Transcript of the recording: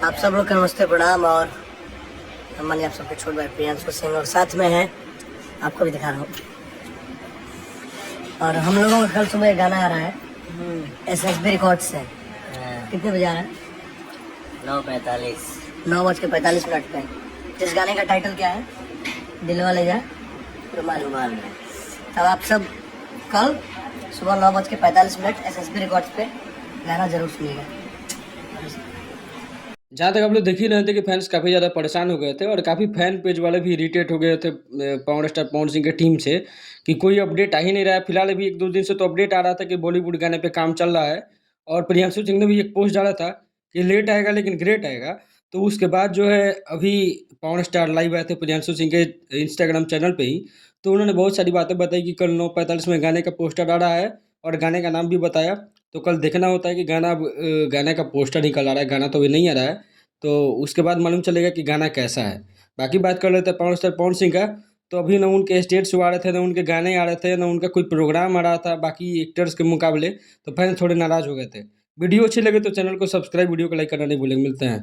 आप सब लोग का नमस्ते प्रणाम। और मानिए आप सबके छोटे भाई प्रियांशु सिंह और साथ में है, आपको भी दिखा रहा हूँ। और हम लोगों का कल सुबह एक गाना आ रहा है SSB रिकॉर्ड से। कितने बजे आ रहा है? 9:45। 9:45 पे। इस गाने का टाइटल क्या है? दिलवा ले जा रुमाल। तब आप सब कल सुबह 9:45 SSB रिकॉर्ड्स पे गाना जरूर सुनिएगा। जहाँ तक आप लोग देख ही रहे थे कि फैंस काफ़ी ज़्यादा परेशान हो गए थे और काफ़ी फैन पेज वाले भी इरिटेट हो गए थे पावर स्टार पवन सिंह की टीम से कि कोई अपडेट आ ही नहीं रहा है। फिलहाल अभी 1-2 दिन से तो अपडेट आ रहा था कि बॉलीवुड गाने पे काम चल रहा है और प्रियांशु सिंह ने भी एक पोस्ट डाला था कि लेट आएगा लेकिन ग्रेट आएगा। तो उसके बाद जो है अभी पावर स्टार लाइव आए थे प्रियांशु सिंह के इंस्टाग्राम चैनल पे ही, तो उन्होंने बहुत सारी बातें बताई कि कल 9:45 में गाने का पोस्टर आ रहा है और गाने का नाम भी बताया। तो कल देखना होता है कि गाने का पोस्टर निकल आ रहा है, गाना तो अभी नहीं आ रहा है। तो उसके बाद मालूम चलेगा कि गाना कैसा है। बाकी बात कर लेते हैं पावर स्टार पवन सिंह का। तो अभी ना उनके स्टेज शो आ रहे थे, ना उनके गाने आ रहे थे, ना उनका कोई प्रोग्राम आ रहा था बाकी एक्टर्स के मुकाबले। तो फैन थोड़े नाराज़ हो गए थे। वीडियो अच्छी लगे तो चैनल को सब्सक्राइब, वीडियो को लाइक करना नहीं भूलेंगे। मिलते हैं।